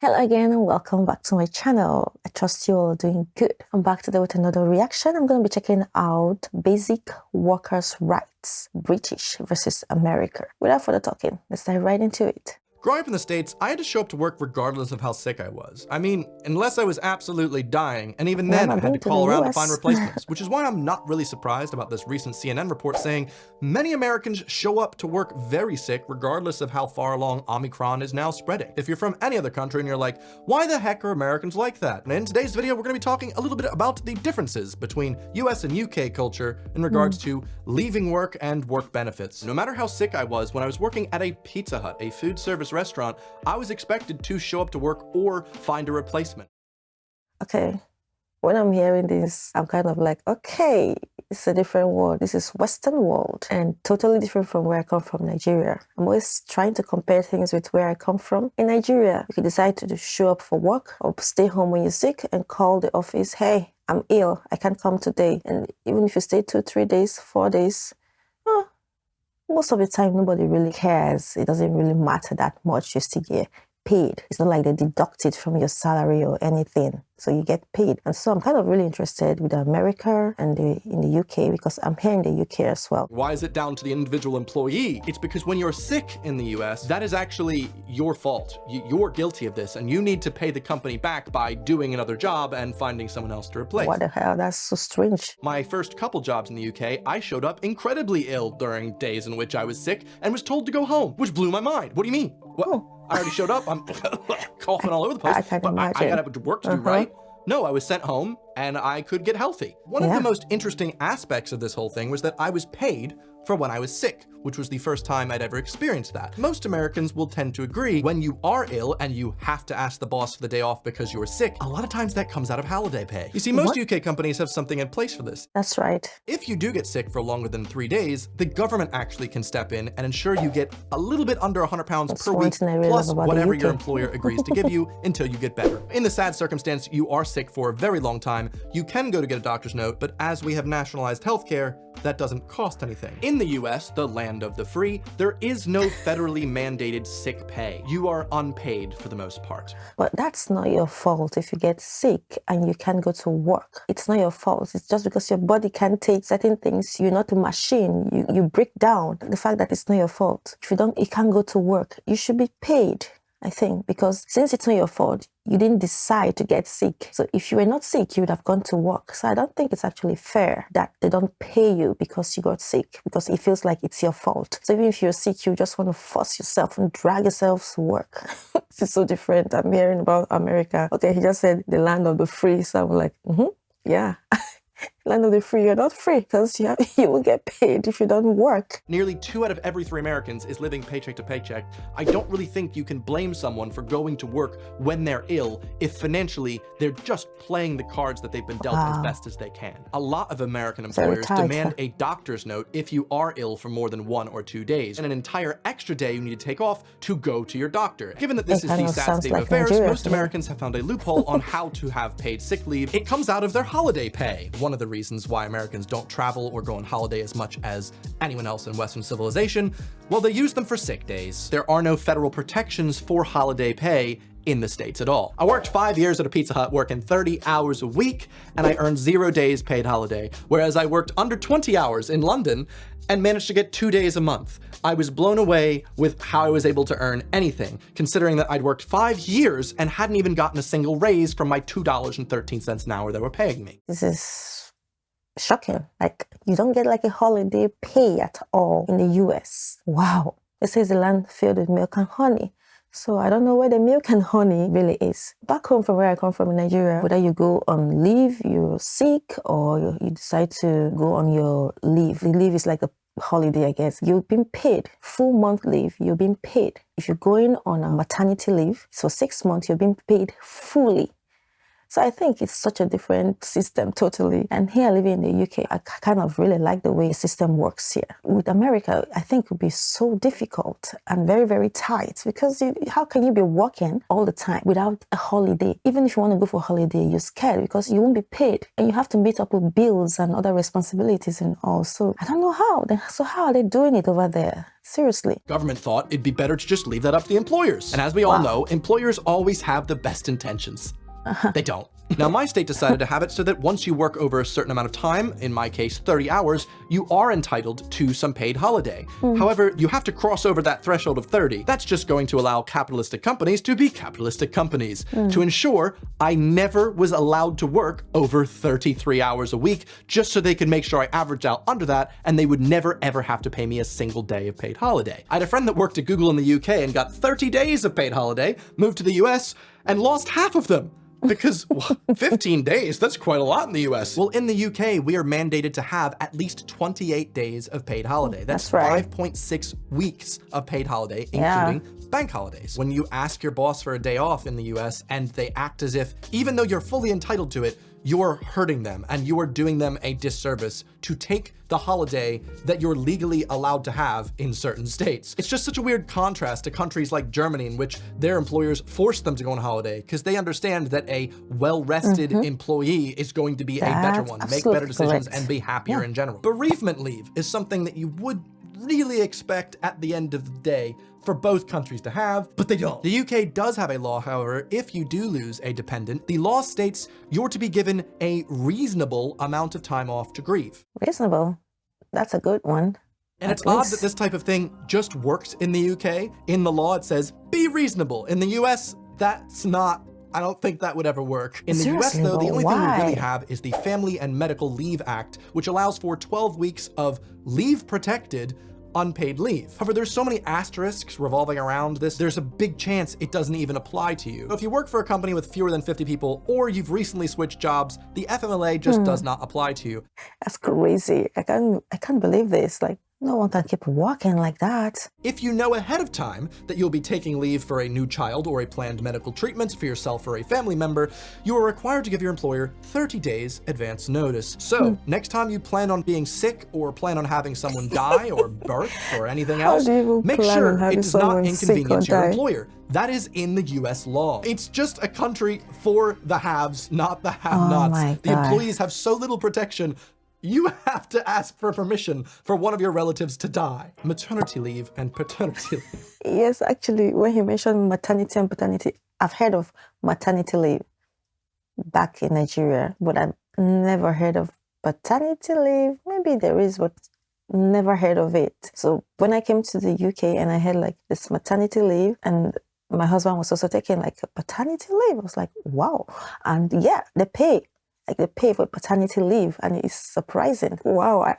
Hello again and welcome back to my channel. I trust you all are doing good. I'm back today with another reaction. I'm going to be checking out basic workers' rights, British versus America. Without further talking, let's dive right into it. Growing up in the States, I had to show up to work regardless of how sick I was. I mean, unless I was absolutely dying, and even then I had to call around to find replacements, which is why I'm not really surprised about this recent CNN report saying many Americans show up to work very sick regardless of how far along Omicron is now spreading. If you're from any other country and you're like, why the heck are Americans like that? And in today's video, we're going to be talking a little bit about the differences between US and UK culture in regards to leaving work and work benefits. No matter how sick I was, when I was working at a Pizza Hut, a food service restaurant, I was expected to show up to work or find a replacement. Okay, when I'm hearing this, I'm kind of like, okay, it's a different world. This is Western world and totally different from where I come from, Nigeria. I'm always trying to compare things with where I come from. In Nigeria, you can decide to show up for work or stay home when you're sick and call the office, hey, I'm ill, I can't come today. And even if you stay 2, 3 days, 4 days, most of the time, nobody really cares. It doesn't really matter that much. You still get paid. It's not like they deduct it from your salary or anything. So you get paid. And so I'm kind of really interested with America and in the UK because I'm here in the UK as well. Why is it down to the individual employee? It's because when you're sick in the US, that is actually your fault. You're guilty of this and you need to pay the company back by doing another job and finding someone else to replace. What the hell? That's so strange. My first couple jobs in the UK, I showed up incredibly ill during days in which I was sick and was told to go home, which blew my mind. What do you mean? What? Oh. I already showed up. I'm coughing all over the place. I got work to do, right? No, I was sent home and I could get healthy. One of the most interesting aspects of this whole thing was that I was paid for when I was sick, which was the first time I'd ever experienced that. Most Americans will tend to agree when you are ill and you have to ask the boss for the day off because you're sick, a lot of times that comes out of holiday pay. You see, most UK companies have something in place for this. That's right. If you do get sick for longer than 3 days, the government actually can step in and ensure you get a little bit under £100 per week, plus whatever your employer agrees to give you until you get better. In the sad circumstance you are sick for a very long time, you can go to get a doctor's note, but as we have nationalized healthcare, that doesn't cost anything. In the US, the land of the free, there is no federally mandated sick pay. You are unpaid for the most part. But that's not your fault if you get sick and you can't go to work. It's not your fault. It's just because your body can't take certain things. You're not a machine. You break down. The fact that it's not your fault. If you can't go to work, you should be paid, I think, because since it's not your fault, you didn't decide to get sick. So if you were not sick, you would have gone to work. So I don't think it's actually fair that they don't pay you because you got sick, because it feels like it's your fault. So even if you're sick, you just want to force yourself and drag yourself to work. This is so different. I'm hearing about America. Okay, he just said the land of the free. So I'm like, yeah. Land of the free, you're not free because you will get paid if you don't work. Nearly 2 out of every 3 Americans is living paycheck to paycheck. I don't really think you can blame someone for going to work when they're ill if financially they're just playing the cards that they've been dealt as best as they can. A lot of American employers demand a doctor's note if you are ill for more than 1 or 2 days, and an entire extra day you need to take off to go to your doctor. Given that this is the sad state of affairs, most Americans have found a loophole on how to have paid sick leave. It comes out of their holiday pay. One of the reasons why Americans don't travel or go on holiday as much as anyone else in Western civilization, well, they use them for sick days. There are no federal protections for holiday pay in the States at all. I worked 5 years at a Pizza Hut working 30 hours a week and I earned 0 days paid holiday, whereas I worked under 20 hours in London and managed to get 2 days a month. I was blown away with how I was able to earn anything, considering that I'd worked 5 years and hadn't even gotten a single raise from my $2.13 an hour they were paying me. This is shocking. Like, you don't get like a holiday pay at all in the US. Wow. It says the land filled with milk and honey. So I don't know where the milk and honey really is. Back home from where I come from in Nigeria, whether you go on leave, you're sick, or you decide to go on your leave. The leave is like a holiday, I guess. You've been paid. Full month leave, you've been paid. If you're going on a maternity leave, so 6 months, you've been paid fully. So I think it's such a different system totally. And here living in the UK, I kind of really like the way the system works here. With America, I think it would be so difficult and very, very tight because how can you be working all the time without a holiday? Even if you want to go for a holiday, you're scared because you won't be paid and you have to meet up with bills and other responsibilities and all. So I don't know how. So how are they doing it over there? Seriously. Government thought it'd be better to just leave that up to the employers. And as we all know, employers always have the best intentions. They don't. Now, my state decided to have it so that once you work over a certain amount of time, in my case 30 hours, you are entitled to some paid holiday. However, you have to cross over that threshold of 30. That's just going to allow capitalistic companies to be capitalistic companies. To ensure I never was allowed to work over 33 hours a week, just so they could make sure I averaged out under that and they would never ever have to pay me a single day of paid holiday. I had a friend that worked at Google in the UK and got 30 days of paid holiday, moved to the US, and lost half of them. Because 15 days, that's quite a lot in the US. Well, in the UK, we are mandated to have at least 28 days of paid holiday. That's right. 5.6 weeks of paid holiday, including bank holidays. When you ask your boss for a day off in the US and they act as if, even though you're fully entitled to it, you're hurting them and you are doing them a disservice to take the holiday that you're legally allowed to have in certain states. It's just such a weird contrast to countries like Germany, in which their employers force them to go on holiday because they understand that a well-rested employee is going to be a better one, make better decisions, and be happier in general. Bereavement leave is something that you would really expect at the end of the day for both countries to have, but they don't. The UK does have a law, however. If you do lose a dependent, the law states you're to be given a reasonable amount of time off to grieve. Reasonable? That's a good one. And it's odd that this type of thing just works in the UK. In the law, it says, be reasonable. In the US, that's not, I don't think that would ever work. In the US, though, the only thing we really have is the Family and Medical Leave Act, which allows for 12 weeks of leave-protected unpaid leave. However, there's so many asterisks revolving around this, there's a big chance it doesn't even apply to you. If you work for a company with fewer than 50 people, or you've recently switched jobs, the FMLA just does not apply to you. That's crazy. I can't believe this. Like, no one can keep walking like that. If you know ahead of time that you'll be taking leave for a new child or a planned medical treatment for yourself or a family member, you are required to give your employer 30 days advance notice. So next time you plan on being sick or plan on having someone die or birth or anything else, make sure it does not inconvenience your employer. That is in the US law. It's just a country for the haves, not the have-nots. The employees have so little protection, you have to ask for permission for one of your relatives to die. Maternity leave and paternity leave. Yes, actually, when you mentioned maternity and paternity, I've heard of maternity leave back in Nigeria, but I've never heard of paternity leave. Maybe there is, but never heard of it. So when I came to the UK and I had like this maternity leave, and my husband was also taking like a paternity leave, I was like, wow. And yeah, they pay for paternity leave, and it's surprising. Wow,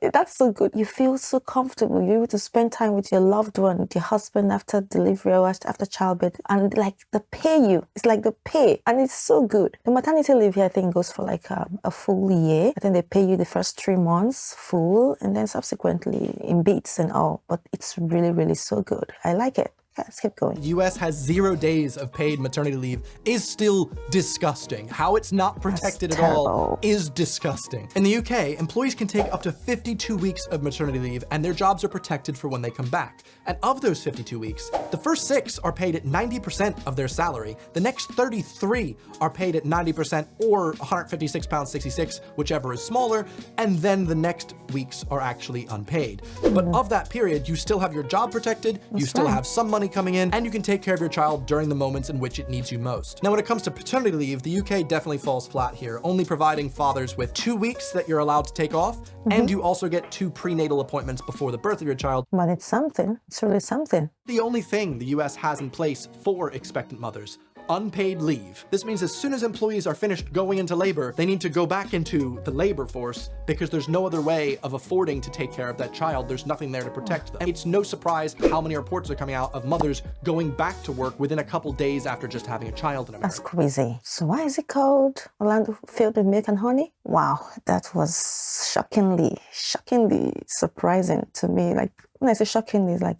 that's so good. You feel so comfortable. You're able to spend time with your loved one, your husband after delivery or after childbirth, and like they pay you. It's like the pay, and it's so good. The maternity leave here, I think, goes for like a full year. I think they pay you the first 3 months full, and then subsequently in bits and all. But it's really, really so good. I like it. Let's keep going. US has 0 days of paid maternity leave is still disgusting. How it's not protected at all is disgusting. In the UK, employees can take up to 52 weeks of maternity leave, and their jobs are protected for when they come back. And of those 52 weeks, the first 6 are paid at 90% of their salary. The next 33 are paid at 90% or £156.66, whichever is smaller. And then the next weeks are actually unpaid. But of that period, you still have your job protected, you still have some money coming in, and you can take care of your child during the moments in which it needs you most. Now, when it comes to paternity leave, the UK definitely falls flat here, only providing fathers with 2 weeks that you're allowed to take off, and you also get 2 prenatal appointments before the birth of your child. But it's something. It's really something. The only thing the US has in place for expectant mothers: unpaid leave. This means as soon as employees are finished going into labor, they need to go back into the labor force because there's no other way of affording to take care of that child. There's nothing there to protect them. It's no surprise how many reports are coming out of mothers going back to work within a couple days after just having a child in America. That's crazy. So why is it called Orlando Filled with Milk and Honey? Wow, that was shockingly surprising to me. Like when I say shockingly, it's like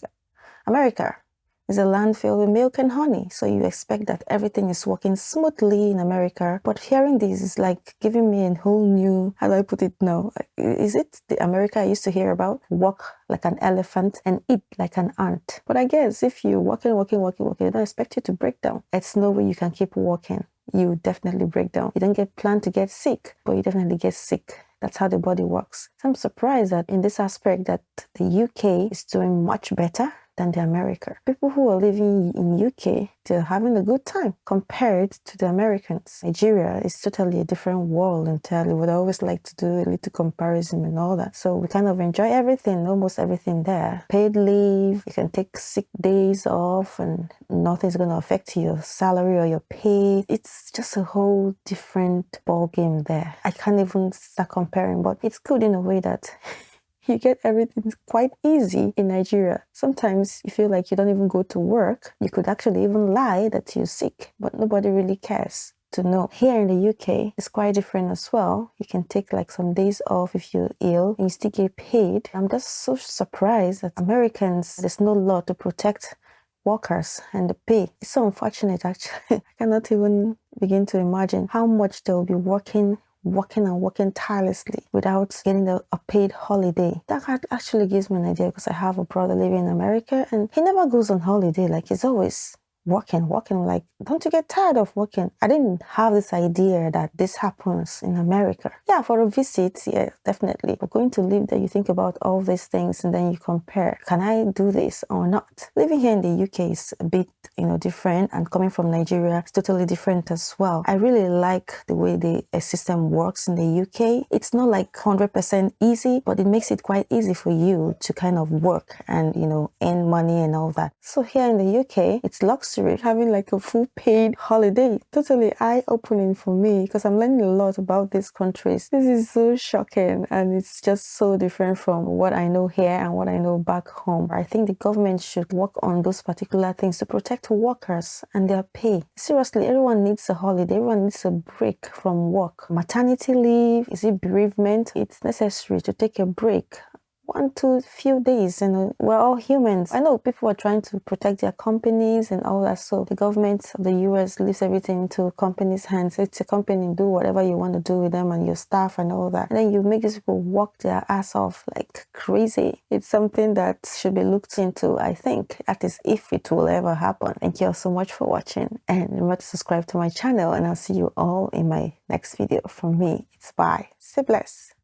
America. It's a land filled with milk and honey. So you expect that everything is working smoothly in America. But hearing this is like giving me a whole new, how do I put it now? Is it the America I used to hear about? Walk like an elephant and eat like an ant. But I guess if you're working, they don't expect you to break down. It's no way you can keep working. You definitely break down. You don't get planned to get sick, but you definitely get sick. That's how the body works. So I'm surprised that in this aspect that the UK is doing much better than the America. People who are living in UK, they're having a good time compared to the Americans. Nigeria is totally a different world entirely. Would always like to do a little comparison and all that. So we kind of enjoy everything, almost everything there. Paid leave, you can take sick days off and nothing's going to affect your salary or your pay. It's just a whole different ball game there. I can't even start comparing, but it's good in a way that you get everything quite easy in Nigeria. Sometimes you feel like you don't even go to work. You could actually even lie that you're sick, but nobody really cares to know. Here in the UK, it's quite different as well. You can take like some days off if you're ill and you still get paid. I'm just so surprised that Americans, there's no law to protect workers and the pay. It's so unfortunate actually. I cannot even begin to imagine how much they'll be working tirelessly without getting a paid holiday. That actually gives me an idea because I have a brother living in America and he never goes on holiday. Like he's always working. Like, don't you get tired of working? I didn't have this idea that this happens in America. Yeah, for a visit, yeah, definitely. But going to live there, you think about all these things and then you compare. Can I do this or not? Living here in the UK is a bit, different, and coming from Nigeria, it's totally different as well. I really like the way the system works in the UK. It's not like 100% easy, but it makes it quite easy for you to kind of work and, earn money and all that. So here in the UK, it's luxury. Having like a full paid holiday, totally eye-opening for me because I'm learning a lot about these countries. This is so shocking and it's just so different from what I know here and what I know back home. I think the government should work on those particular things to protect workers and their pay. Seriously, everyone needs a holiday. Everyone needs a break from work. Maternity leave, is it bereavement? It's necessary to take a break. 1 to few days, we're all humans. I know people are trying to protect their companies and all that, so the government of the US leaves everything into companies' hands. It's a company, do whatever you want to do with them and your staff and all that. And then you make these people work their ass off like crazy. It's something that should be looked into, I think, that is if it will ever happen. Thank you all so much for watching and remember to subscribe to my channel and I'll see you all in my next video. From me, it's bye. Stay blessed.